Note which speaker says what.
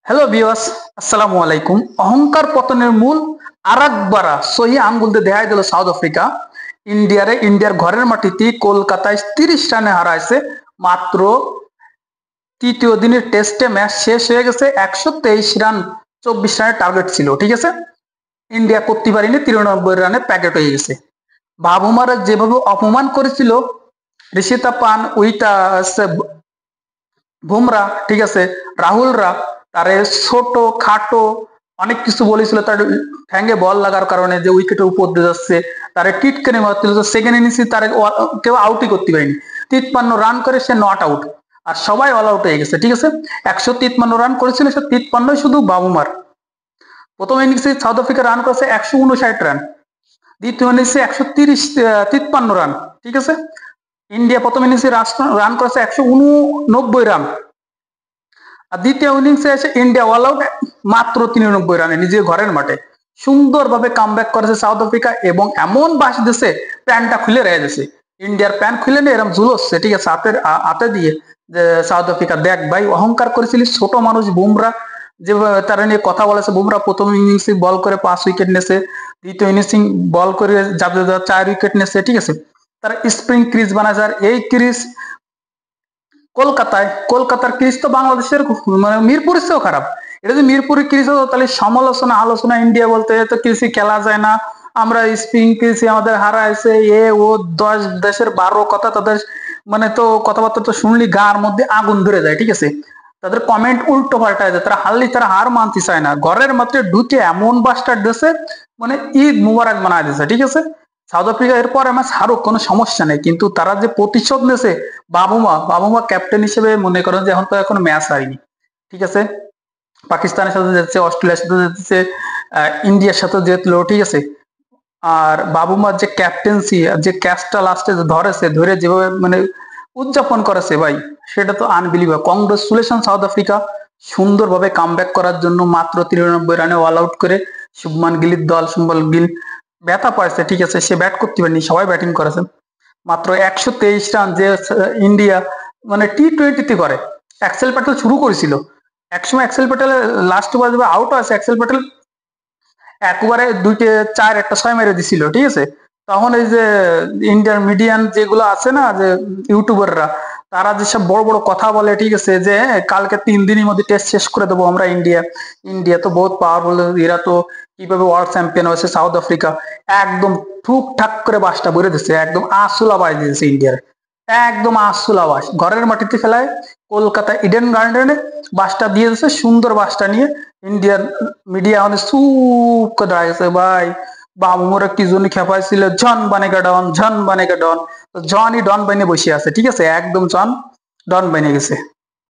Speaker 1: Hello viewers, আসসালামু আলাইকুম। অহংকার পতনের মূল আরেকবার সহি আঙ্গুল দিয়ে দেখাই দিল সাউথ আফ্রিকা। ইন্ডিয়ার ঘরের মাটিতে কলকাতায় 30 রানে হারাইছে। মাত্র তৃতীয় দিনের টেস্টে ম্যাচ শেষ হয়ে গেছে, 123 রান 24 রানের টার্গেট ছিল, ঠিক আছে। ইন্ডিয়া করতে পারেনি, 93 রানে প্যাকেট হয়ে গেছে। বাবুমারা যেভাবে অপমান করেছিল ঋষিতা পান, উইটা বুমরা, ঠিক আছে, রাহুলরা তারে ছোট খাটো অনেক কিছু বলেছিল। তার ঠ্যাঙ্গে বল লাগার কারণে যে উইকেটের উপর দিয়ে যাচ্ছে, তারে টিটকেনে মারছিল। সেকেন্ড ইনিংসে তারে কেউ আউটই করতে পারেনি। 53 রান করে সে নট আউট, আর সবাই অল আউট হয়ে গেছে, ঠিক আছে। 153 রান করেছিল, সে 53 শুধু বাবুমার। প্রথম ইনিংসে সাউথ আফ্রিকা রান করেছে 159 রান, দ্বিতীয় ইনিংসে 153 রান, ঠিক আছে। ইন্ডিয়া প্রথম ইনিংসে রান করেছে 189 রান, আর দ্বিতীয় ইনিংসে এসে ইন্ডিয়া অল আউট মাত্র 93 রানে নিজের ঘরের মাঠে। সুন্দরভাবে কামব্যাক করেছে সাউথ আফ্রিকা, এবং এমন বাস দিছে প্যান্টটা খুলে রয়ে গেছে। ইন্ডিয়ার প্যান্ট খুলে নিয়ে এরকম ঝুলোচ্ছে, ঠিক আছে, হাতে দিয়ে, যে সাউথ আফ্রিকা দেখ ভাই, অহংকার করেছিলি, ছোট মানুষ। বুমরা যে তারা নিয়ে কথা বলেছে, বুমরা প্রথম ইনিংসে বল করে 5 উইকেট নেছে, দ্বিতীয় ইনিংস বল করে যাবে 4 উইকেট নেছে, ঠিক আছে। তারা স্প্রিং ক্রিজ বানাইছে, আর এই ক্রিজ কলকাতার ক্রিজ তো বাংলাদেশের মানে মিরপুরের চেয়েও খারাপ। এটা যদি মিরপুরের ক্রিজ হতো তাহলে সমালোচনা আলোচনা ইন্ডিয়া বলতে তো কৃষি খেলা যায় না, আমরা স্পিন কৃষি আমাদের হারাইছে, ও 10 দেশের 12 কথা তাদের, মানে তো কথাবার্তা তো শুনলি গার মধ্যে আগুন ধরে যায়, ঠিক আছে। তাদের কমেন্ট উল্টো পাল্টায় যায়, তারা তারা হার মানতে চায় না। ঘরের মাত্রে ঢুকে এমন বাস্টার দিয়েছে, মানে ঈদ মুবারক বানায় দিয়েছে, ঠিক আছে। সাউথ আফ্রিকা এরপর ম্যাচ হারুক, কোনো সমস্যা নেই, কিন্তু তারা যে প্রতিশোধ নেছে, বাবুমা ক্যাপ্টেন হিসেবে মনে করেন যে এখন তো এখন ম্যাচ হারিনি, ঠিক আছে। পাকিস্তানের সাথে যাচ্ছে, অস্ট্রেলিয়ার সাথে যাচ্ছে, ইন্ডিয়ার সাথে জিতলো, ঠিক আছে। আর বাবুমার যে ক্যাপ্টেন্সি, যে ক্যাচটা লাস্টে ধরে যেভাবে মানে উদযাপন করেছে ভাই, সেটা তো আনবিলিভেবল। কংগ্রেচুলেশন সাউথ আফ্রিকা, সুন্দরভাবে কামব্যাক করার জন্য মাত্র 93 রানে অল আউট করে শুভমান গিল ব্যথা পাইছে, ঠিক আছে, সে ব্যাট করতে পারেনি, সবাই ব্যাটিং করেছে। মাত্র 123 রান যে ইন্ডিয়া মানে টি-20তে করে। অ্যাক্সেল প্যাটেল শুরু করেছিল, একসময় Axar Patel last over out আছে, অ্যাক্সেল প্যাটেল একবারে 2-4 একটা 6 মেরে দিছিল, ঠিক আছে। তখন এই যে ইন্ডিয়ান মিডিয়ান যেগুলো আছে না, যে ইউটিউবাররা, তারা যেসব বড় বড় কথা বলে, ঠিক আছে, যে কালকে 3 দিনের মধ্যে টেস্ট শেষ করে দেবো আমরা, ইন্ডিয়া তো বহুত পাওয়ারফুল, এরা তো কিভাবে ওয়ার্ল্ড চ্যাম্পিয়ন হয়েছে সাউথ আফ্রিকা। একদম ঠুকঠাক করে বাসটা ভরে দিচ্ছে, একদম আসল আওয়াজ দিয়েছে ইন্ডিয়ার, একদম আসল আওয়াজ। ঘরের মাটিতে ফেলায় কলকাতা ইডেন গার্ডেনে বাসটা দিয়ে দিচ্ছে, সুন্দর বাসটা নিয়ে ইন্ডিয়ান মিডিয়া আমাদের চুপ করে দাঁড়িয়েছে ভাই। বাবুমরা কি জন্য খেপাইছিল, জন বানেগা ডন, জনই ডন বানিয়ে বসে আছে, ঠিক আছে, একদম জন ডন বানিয়ে গেছে।